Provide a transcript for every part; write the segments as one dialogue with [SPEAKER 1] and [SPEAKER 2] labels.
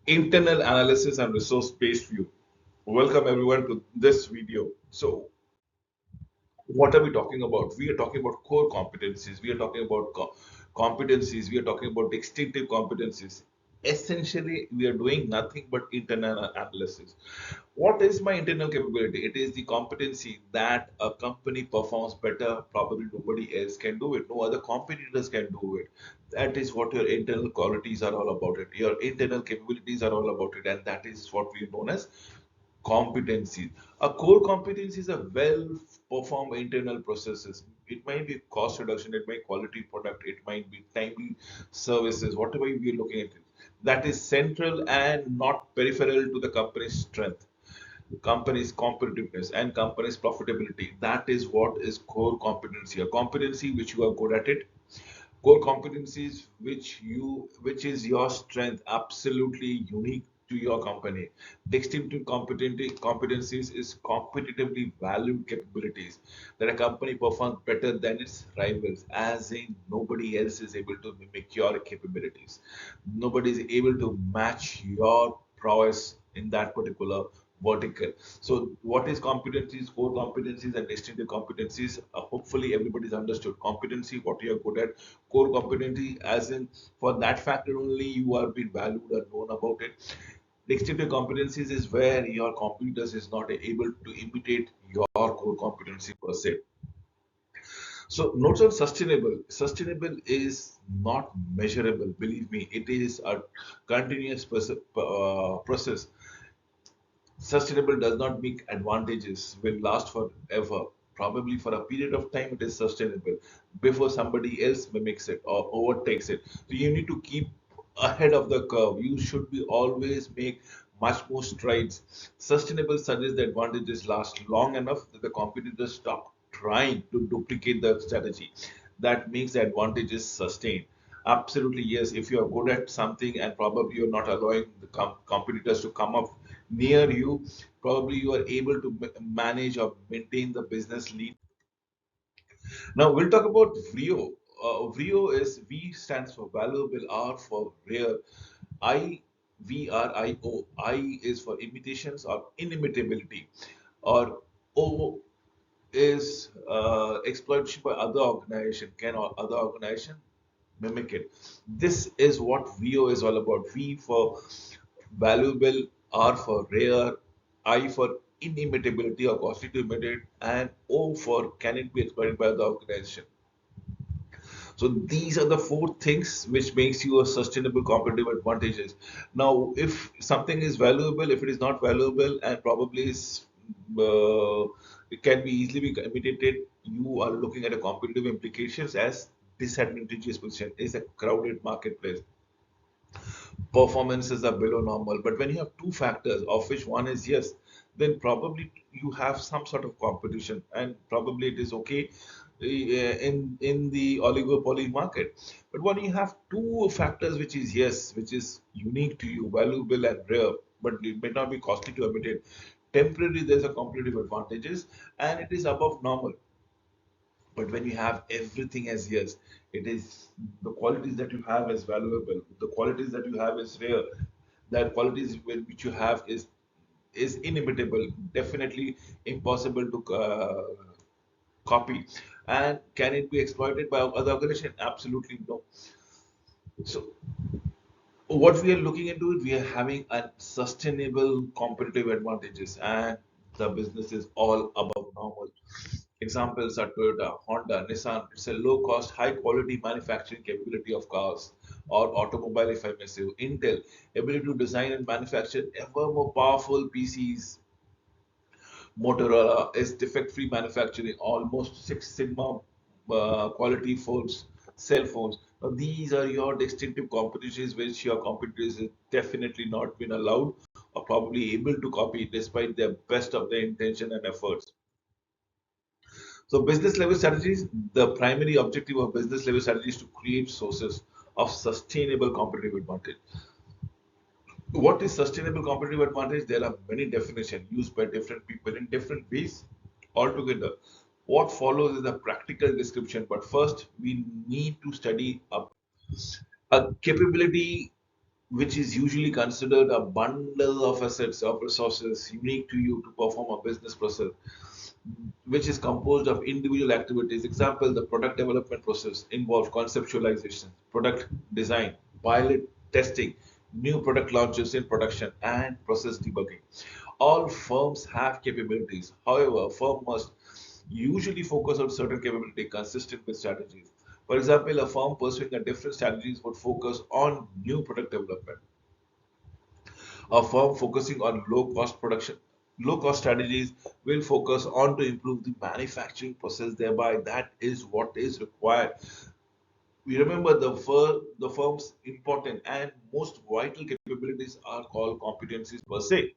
[SPEAKER 1] Internal analysis and resource based view. Welcome everyone to this video. So, what are we talking about? We are talking about core competencies. We are talking about competencies. We are talking about distinctive competencies. Essentially, we are doing nothing but internal analysis. What is my internal capability? It is the competency that a company performs better. Probably nobody else can do it. No other competitors can do it. That is what your internal qualities are all about. It. Your internal capabilities are all about it, and that is what we known as competencies. A core competency is a well-performed internal processes. It might be cost reduction, it might be quality product, it might be timely services, whatever we are looking at it. That is central and not peripheral to the company's strength, company's competitiveness, and company's profitability. That is what is core competency. A competency which you are good at it, core competencies which is your strength, absolutely unique to your company. Distinctive competencies is competitively valued capabilities that a company performs better than its rivals, as in nobody else is able to mimic your capabilities. Nobody is able to match your prowess in that particular vertical. So, what is competencies, core competencies, and distinctive competencies? Hopefully, everybody's understood competency, what you are good at, core competency, as in for that factor only you are being valued and known about it. Distinctive competencies is where your competitors is not able to imitate your core competency per se. So notes on sustainable. Sustainable is not measurable. Believe me, it is a continuous process. Sustainable does not mean advantages will last forever. Probably for a period of time, it is sustainable before somebody else mimics it or overtakes it. So you need to keep ahead of the curve. You should be always make much more strides. Sustainable suggests the advantages last long enough that the competitors stop trying to duplicate the strategy. That makes the advantages sustained. Absolutely, yes. If you are good at something and probably you're not allowing the competitors to come up near you, probably you are able to manage or maintain the business lead. Now we'll talk about VRIO. VRIO is V stands for valuable, R for rare, I VRIO. I is for imitations or inimitability, or O is exploitation by other organization. Can other organization mimic it? This is what VO is all about. V for valuable, R for rare, I for inimitability or costly to imitate, and O for can it be exploited by the organization. So these are the four things which makes you a sustainable competitive advantages. Now, if something is valuable, if it is not valuable, and probably is it can be easily be imitated, you are looking at a competitive implications as disadvantageous position. Is a crowded marketplace, performances are below normal. But when you have two factors, of which one is yes, then probably you have some sort of competition, and probably it is okay in the oligopoly market. But when you have two factors, which is yes, which is unique to you, valuable and rare, but it may not be costly to imitate. Temporarily, there's a competitive advantages, and it is above normal. But when you have everything as yes, it is the qualities that you have is valuable, the qualities that you have is rare, that qualities which you have is inimitable, definitely impossible to copy. And can it be exploited by other organization? Absolutely no. So what we are looking into it, we are having a sustainable competitive advantages, and the business is all above normal. Examples are Toyota, Honda, Nissan. It's a low cost, high quality manufacturing capability of cars or automobile, if I may say. Intel, ability to design and manufacture ever more powerful PCs. Motorola is defect-free manufacturing, almost Six Sigma quality phones, cell phones. Now, these are your distinctive competencies which your competitors have definitely not been allowed or probably able to copy despite their best of their intention and efforts. So, business level strategies, the primary objective of business level strategies is to create sources of sustainable competitive advantage. What is sustainable competitive advantage? There are many definitions used by different people in different ways altogether. What follows is a practical description, but first we need to study a capability which is usually considered a bundle of assets of resources unique to you to perform a business process, which is composed of individual activities. Example, the product development process involves conceptualization, product design, pilot testing, new product launches in production, and process debugging. All firms have capabilities. However, a firm must usually focus on certain capability consistent with strategies. For example, a firm pursuing a different strategies would focus on new product development. A firm focusing on low cost strategies will focus on to improve the manufacturing process. Thereby, that is what is required. We remember the firm's important and most vital capabilities are called competencies per se.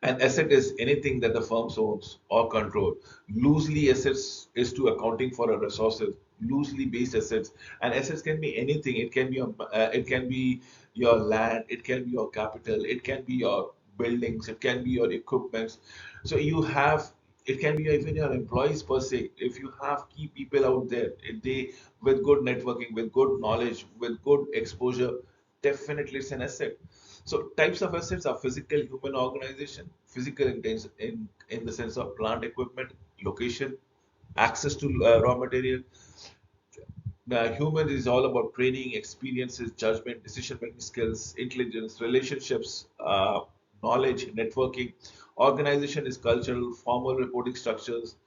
[SPEAKER 1] An asset is anything that the firm owns or control. Loosely assets is to accounting for a resources. Loosely based assets, and assets can be anything. It can be your land, it can be your capital, it can be your buildings, it can be your equipments. So you have, it can be even your employees per se. If you have key people out there, if they with good networking, with good knowledge, with good exposure, definitely it's an asset. So types of assets are physical human organization, physical in the sense of plant equipment, location, access to raw material. Human is all about training, experiences, judgment, decision making skills, intelligence, relationships, knowledge, networking. Organization is cultural, formal reporting structures,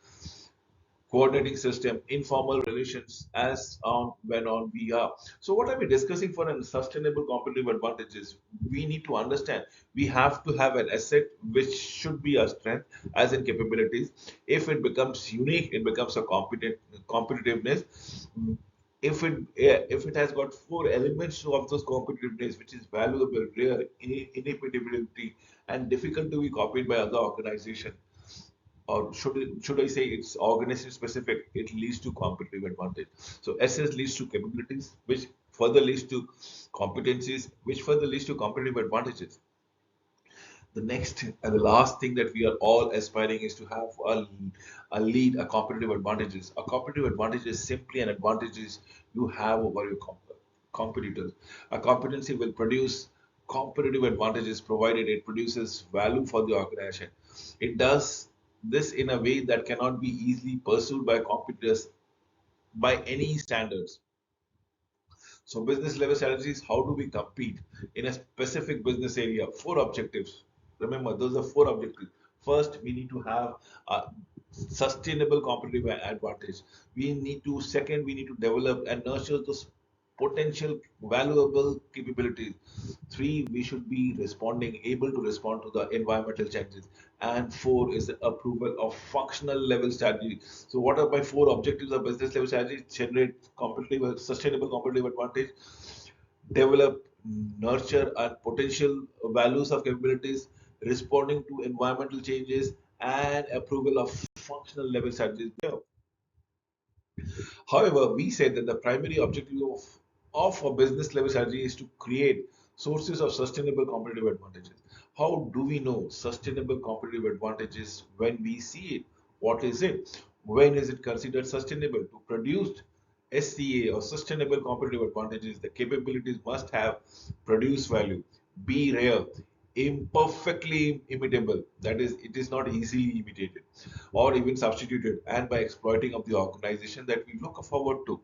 [SPEAKER 1] coordinating system, informal relations, as on when on we are. So, what are we discussing for a sustainable competitive advantages? We need to understand we have to have an asset which should be a strength, as in capabilities. If it becomes unique, it becomes a competent competitiveness. If it has got four elements of those competitiveness, which is valuable, rare, inimitability, and difficult to be copied by other organizations, or should I say it's organization specific, it leads to competitive advantage. So SS leads to capabilities, which further leads to competencies, which further leads to competitive advantages. The next and the last thing that we are all aspiring is to have a lead, a competitive advantages. A competitive advantage is simply an advantages you have over your competitors. A competency will produce competitive advantages provided it produces value for the organization. It does this in a way that cannot be easily pursued by competitors by any standards. So business level strategies, how do we compete in a specific business area? Four objectives. Remember, those are four objectives. First, we need to have a sustainable competitive advantage. Second, we need to develop and nurture those potential valuable capabilities. Three, we should be able to respond to the environmental changes. And four is the approval of functional level strategy. So, what are my four objectives of business level strategy? Generate competitive, sustainable competitive advantage, develop, nurture, and potential values of capabilities, responding to environmental changes, and approval of functional level strategies. However, we said that the primary objective of a business level strategy is to create sources of sustainable competitive advantages. How do we know sustainable competitive advantages when we see it? What is it? When is it considered sustainable? To produce SCA or sustainable competitive advantages, the capabilities must have produce value, be rare, imperfectly imitable. That is, it is not easily imitated or even substituted, and by exploiting of the organization that we look forward to.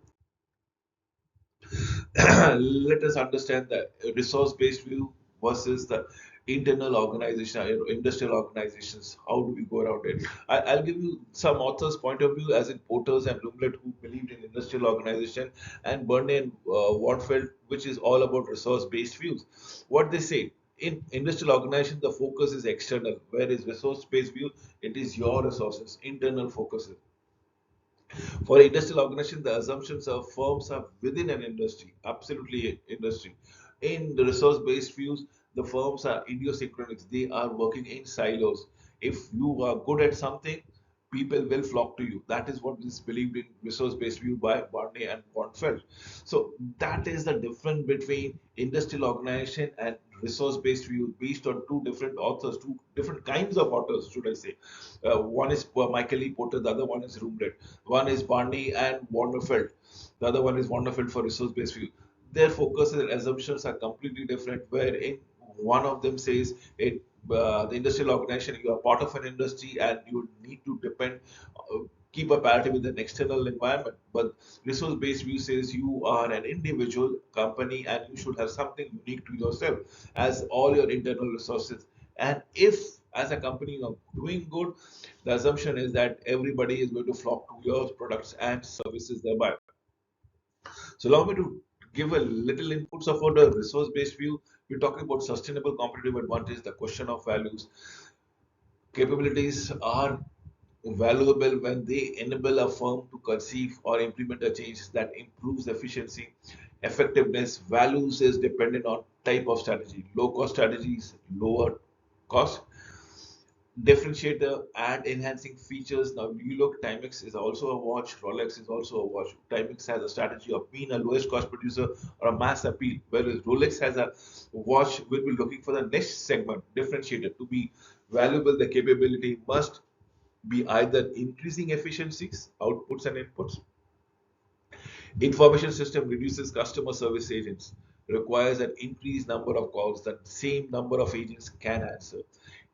[SPEAKER 1] Let us understand the resource-based view versus the internal organization, industrial organizations. How do we go around it? I'll give you some authors' point of view, as in Porters and Rumlet, who believed in industrial organization, and Burney and Warnfeld, which is all about resource-based views. What they say: in industrial organization, the focus is external, whereas resource-based view, it is your resources, internal focuses. For industrial organization, the assumptions of firms are within an industry, absolutely industry. In the resource-based views, the firms are idiosyncratic. They are working in silos. If you are good at something, people will flock to you. That is what is believed in resource-based view by Barney and Bonfeld. So that is the difference between industrial organization and resource-based view, based on two different authors, two different kinds of authors, should I say. One is Michael E. Porter, the other one is Rumred. One is Barney and Warnerfeld. The other one is Warnerfeld for resource-based view. their focus and assumptions are completely different. Wherein one of them says it, the industrial organization, you are part of an industry and you need to depend, keep a parity with an external environment. But resource-based view says you are an individual company and you should have something unique to yourself as all your internal resources. And if as a company you are doing good, the assumption is that everybody is going to flock to your products and services thereby. So allow me to give a little inputs of the resource-based view. We're talking about sustainable competitive advantage, the question of values. Capabilities are valuable when they enable a firm to conceive or implement a change that improves efficiency, effectiveness. Values is dependent on type of strategy. Low cost strategies, lower cost differentiator and enhancing features. Now, you look, Timex is also a watch, Rolex is also a watch. Timex has a strategy of being a lowest cost producer or a mass appeal, whereas Rolex has a watch will be looking for the niche segment differentiator to be valuable. The capability must be either increasing efficiencies, outputs, and inputs. Information system reduces customer service agents, requires an increased number of calls that same number of agents can answer.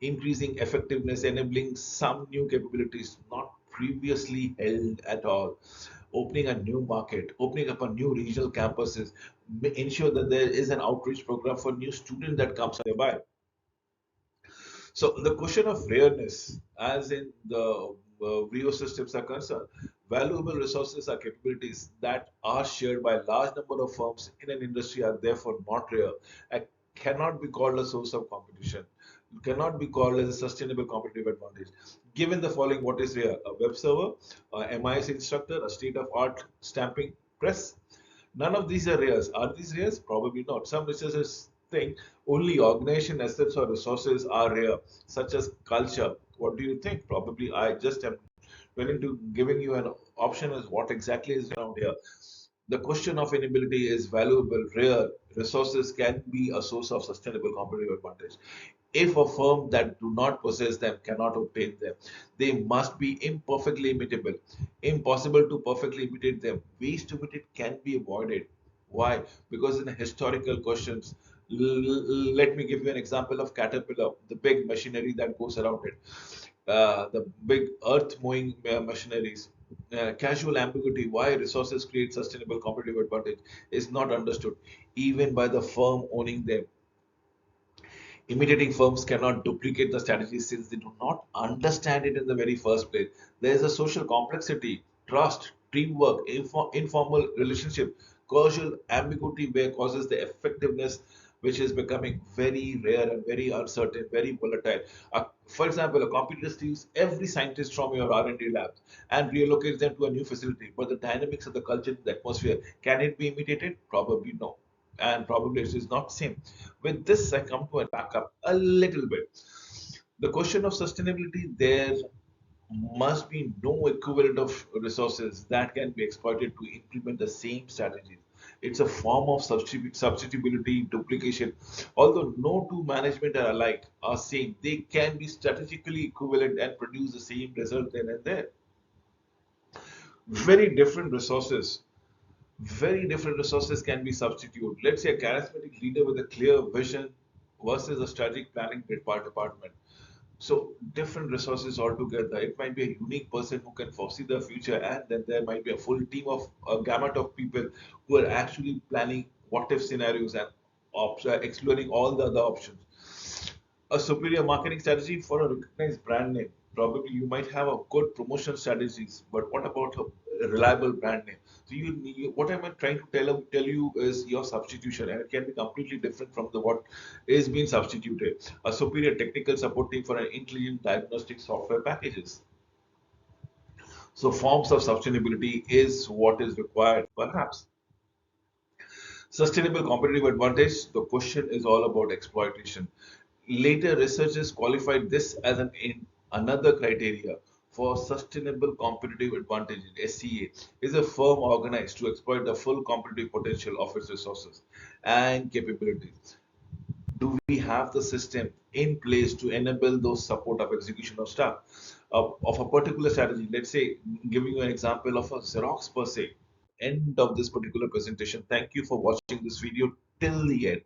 [SPEAKER 1] Increasing effectiveness, enabling some new capabilities not previously held at all. Opening a new market, opening up a new regional campuses, ensure that there is an outreach program for new student that comes nearby. So the question of rareness, as in the Rio systems are concerned, valuable resources are capabilities that are shared by a large number of firms in an industry are therefore not rare and cannot be called a source of competition, cannot be called as a sustainable competitive advantage. Given the following, what is rare? A web server, a MIS instructor, a state-of-art stamping press. None of these are rares. Are these rares? Probably not. Some researchers think only organization assets or resources are rare, such as culture. What do you think? Probably I just am willing to giving you an option as what exactly is around here. The question of inability is valuable, rare. Resources can be a source of sustainable competitive advantage. If a firm that do not possess them cannot obtain them, they must be imperfectly imitable. Impossible to perfectly imitate them. Ways to imitate can be avoided. Why? Because in historical questions, let me give you an example of Caterpillar, the big machinery that goes around it, the big earth mowing machineries. Casual ambiguity, why resources create sustainable competitive advantage, is not understood even by the firm owning them. Imitating firms cannot duplicate the strategy since they do not understand it in the very first place. There is a social complexity, trust, teamwork, informal relationship, causal ambiguity where causes the effectiveness which is becoming very rare and very uncertain, very volatile. For example, a competitor steals every scientist from your R&D labs and relocates them to a new facility, but the dynamics of the culture, the atmosphere, can it be imitated? Probably no, and probably it is not same. With this, I come to a backup a little bit. The question of sustainability, there must be no equivalent of resources that can be exploited to implement the same strategies. It's a form of substitutability, duplication. Although no two management are alike, are same, they can be strategically equivalent and produce the same result then and there. Very different resources very different resources can be substituted. Let's say a charismatic leader with a clear vision versus a strategic planning department. So different resources altogether. It might be a unique person who can foresee the future, and then there might be a full team of a gamut of people who are actually planning what if scenarios and exploring all the other options. A superior marketing strategy for a recognized brand name. Probably you might have a good promotion strategies, but what about a reliable brand name? So what I'm trying to tell you is your substitution, and it can be completely different from the what is being substituted. A superior technical support team for an intelligent diagnostic software packages. So forms of sustainability is what is required, perhaps. Sustainable competitive advantage, the question is all about exploitation. Later researchers qualified this as another criteria for sustainable competitive advantage. SCA is a firm organized to exploit the full competitive potential of its resources and capabilities. Do we have the system in place to enable those support of execution of stuff of a particular strategy? Let's say, giving you an example of a Xerox per se. end of this particular presentation. Thank you for watching this video till the end.